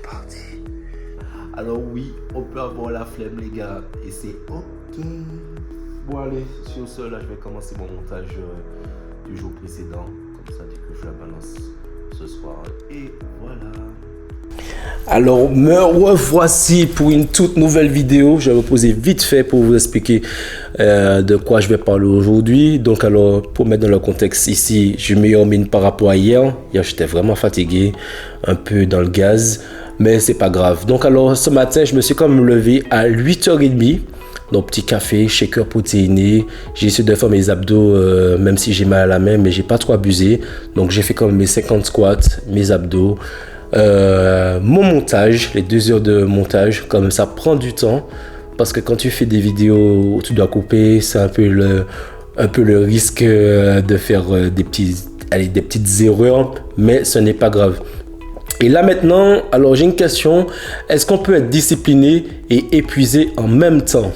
parti. Alors oui, on peut avoir la flemme les gars, et c'est ok. Bon allez, sur ce là, je vais commencer mon montage du jour précédent. Comme ça, dès que je la balance ce soir. Et voilà. Alors, me revoici pour une toute nouvelle vidéo. Je vais me poser vite fait pour vous expliquer de quoi je vais parler aujourd'hui. Donc, alors, pour mettre dans le contexte ici, je me remine par rapport à hier. Hier, j'étais vraiment fatigué, un peu dans le gaz, mais c'est pas grave. Donc, alors, ce matin, je me suis quand même levé à 8h30. Donc, petit café, shaker protéiné. J'ai essayé de faire mes abdos, même si j'ai mal à la main, mais j'ai pas trop abusé. Donc, j'ai fait comme mes 50 squats, mes abdos. Mon montage, les 2 heures de montage, comme ça prend du temps parce que quand tu fais des vidéos où tu dois couper, c'est un peu le risque de faire des petites erreurs, mais ce n'est pas grave. Et là maintenant, alors j'ai une question, est-ce qu'on peut être discipliné et épuisé en même temps?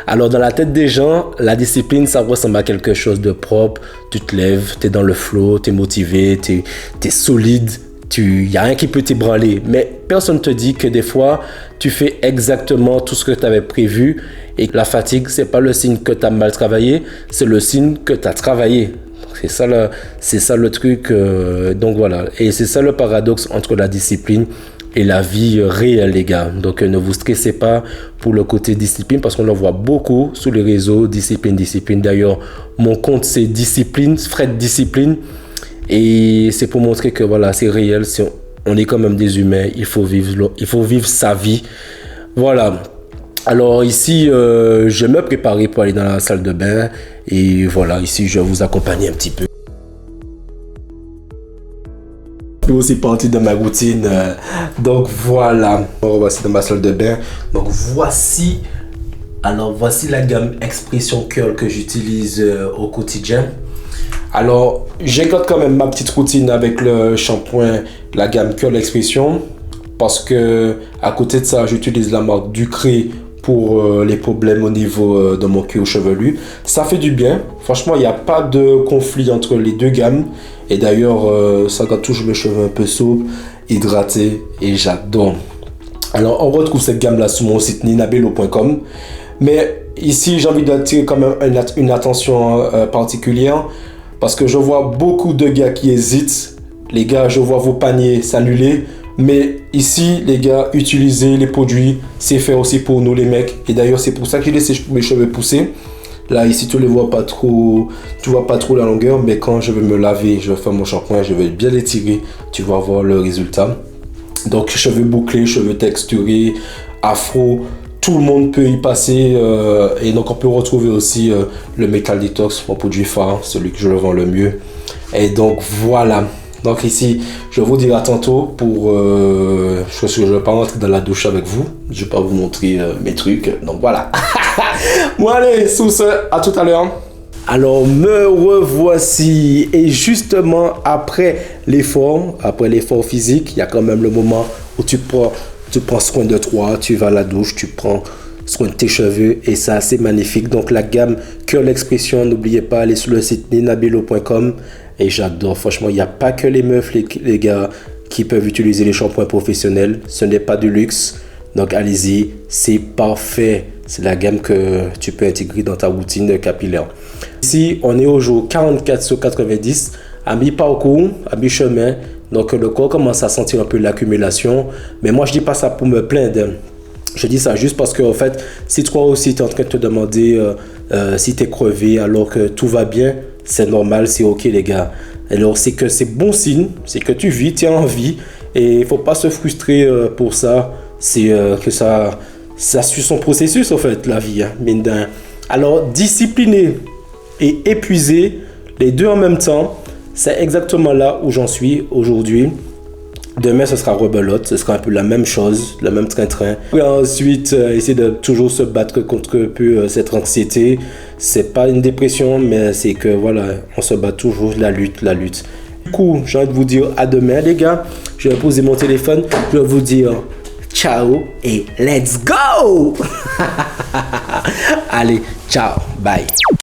Alors dans la tête des gens, la discipline ça ressemble à quelque chose de propre, tu te lèves, tu es dans le flow, tu es motivé, tu es solide. Il n'y a rien qui peut t'ébranler, mais personne ne te dit que des fois, tu fais exactement tout ce que tu avais prévu et la fatigue, ce n'est pas le signe que tu as mal travaillé, c'est le signe que tu as travaillé. C'est ça le truc, donc voilà. Et c'est ça le paradoxe entre la discipline et la vie réelle, les gars. Donc ne vous stressez pas pour le côté discipline parce qu'on le voit beaucoup sur les réseaux, discipline. D'ailleurs, mon compte, c'est discipline, Fred Discipline. Et c'est pour montrer que voilà, c'est réel, on est quand même des humains, il faut vivre sa vie. Voilà. Alors ici, je me préparer pour aller dans la salle de bain. Et voilà, ici, je vais vous accompagner un petit peu. C'est parti de ma routine. Donc voilà, voici dans ma salle de bain. Donc voici la gamme Expression Curl que j'utilise au quotidien. Alors, j'ai quand même ma petite routine avec le shampoing, la gamme Curl Expression, parce que à côté de ça, j'utilise la marque Ducré pour les problèmes au niveau de mon cuir chevelu. Ça fait du bien. Franchement, il n'y a pas de conflit entre les deux gammes. Et d'ailleurs, ça garde toujours mes cheveux un peu souples, hydratés, et j'adore. Alors, on retrouve cette gamme-là sur mon site ninabello.com. Mais ici, j'ai envie d'attirer quand même une attention particulière. Parce que je vois beaucoup de gars qui hésitent. Les gars, je vois vos paniers s'annuler. Mais ici, les gars, utilisez les produits. C'est fait aussi pour nous, les mecs. Et d'ailleurs, c'est pour ça que j'ai laissé mes cheveux pousser. Là, ici, tu ne vois pas trop. Tu vois pas trop la longueur. Mais quand je vais me laver, je vais faire mon shampoing. Je vais bien les tirer. Tu vas voir le résultat. Donc, cheveux bouclés, cheveux texturés, afro. Tout le monde peut y passer et donc on peut retrouver aussi le Metal Detox, mon produit phare, celui que je le vends le mieux. Et donc voilà. Donc ici, je vous dirai tantôt pour... je ne vais pas rentrer dans la douche avec vous. Je ne vais pas vous montrer mes trucs. Donc voilà. Bon allez, sous ce, à tout à l'heure. Alors me revoici et justement après l'effort physique, il y a quand même le moment où tu prends soin de toi, tu vas à la douche, tu prends soin de tes cheveux et c'est assez magnifique. Donc la gamme Curl Expression, n'oubliez pas, allez sur le site ninabello.com et j'adore. Franchement, il n'y a pas que les meufs, les gars, qui peuvent utiliser les shampoings professionnels. Ce n'est pas du luxe. Donc allez-y, c'est parfait. C'est la gamme que tu peux intégrer dans ta routine capillaire. Ici, on est au jour 44 sur 90, à mi-parcours, à mi-chemin. Donc le corps commence à sentir un peu l'accumulation. Mais moi, je dis pas ça pour me plaindre. Je dis ça juste parce que en fait, si toi aussi tu es en train de te demander si tu es crevé alors que tout va bien, c'est normal, c'est ok les gars. Alors c'est que c'est bon signe, c'est que tu vis, tu as envie. Et il ne faut pas se frustrer pour ça. C'est que ça suit son processus en fait, la vie. Hein, mine de rien. Alors discipliné et épuisé, les deux en même temps. C'est exactement là où j'en suis aujourd'hui. Demain, ce sera rebelote. Ce sera un peu la même chose, le même train-train. Et ensuite, essayer de toujours se battre contre un peu cette anxiété. C'est pas une dépression, mais c'est que voilà, on se bat toujours, la lutte. Du coup, j'ai envie de vous dire à demain, les gars. Je vais poser mon téléphone. Je vais vous dire ciao et let's go. Allez, ciao, bye.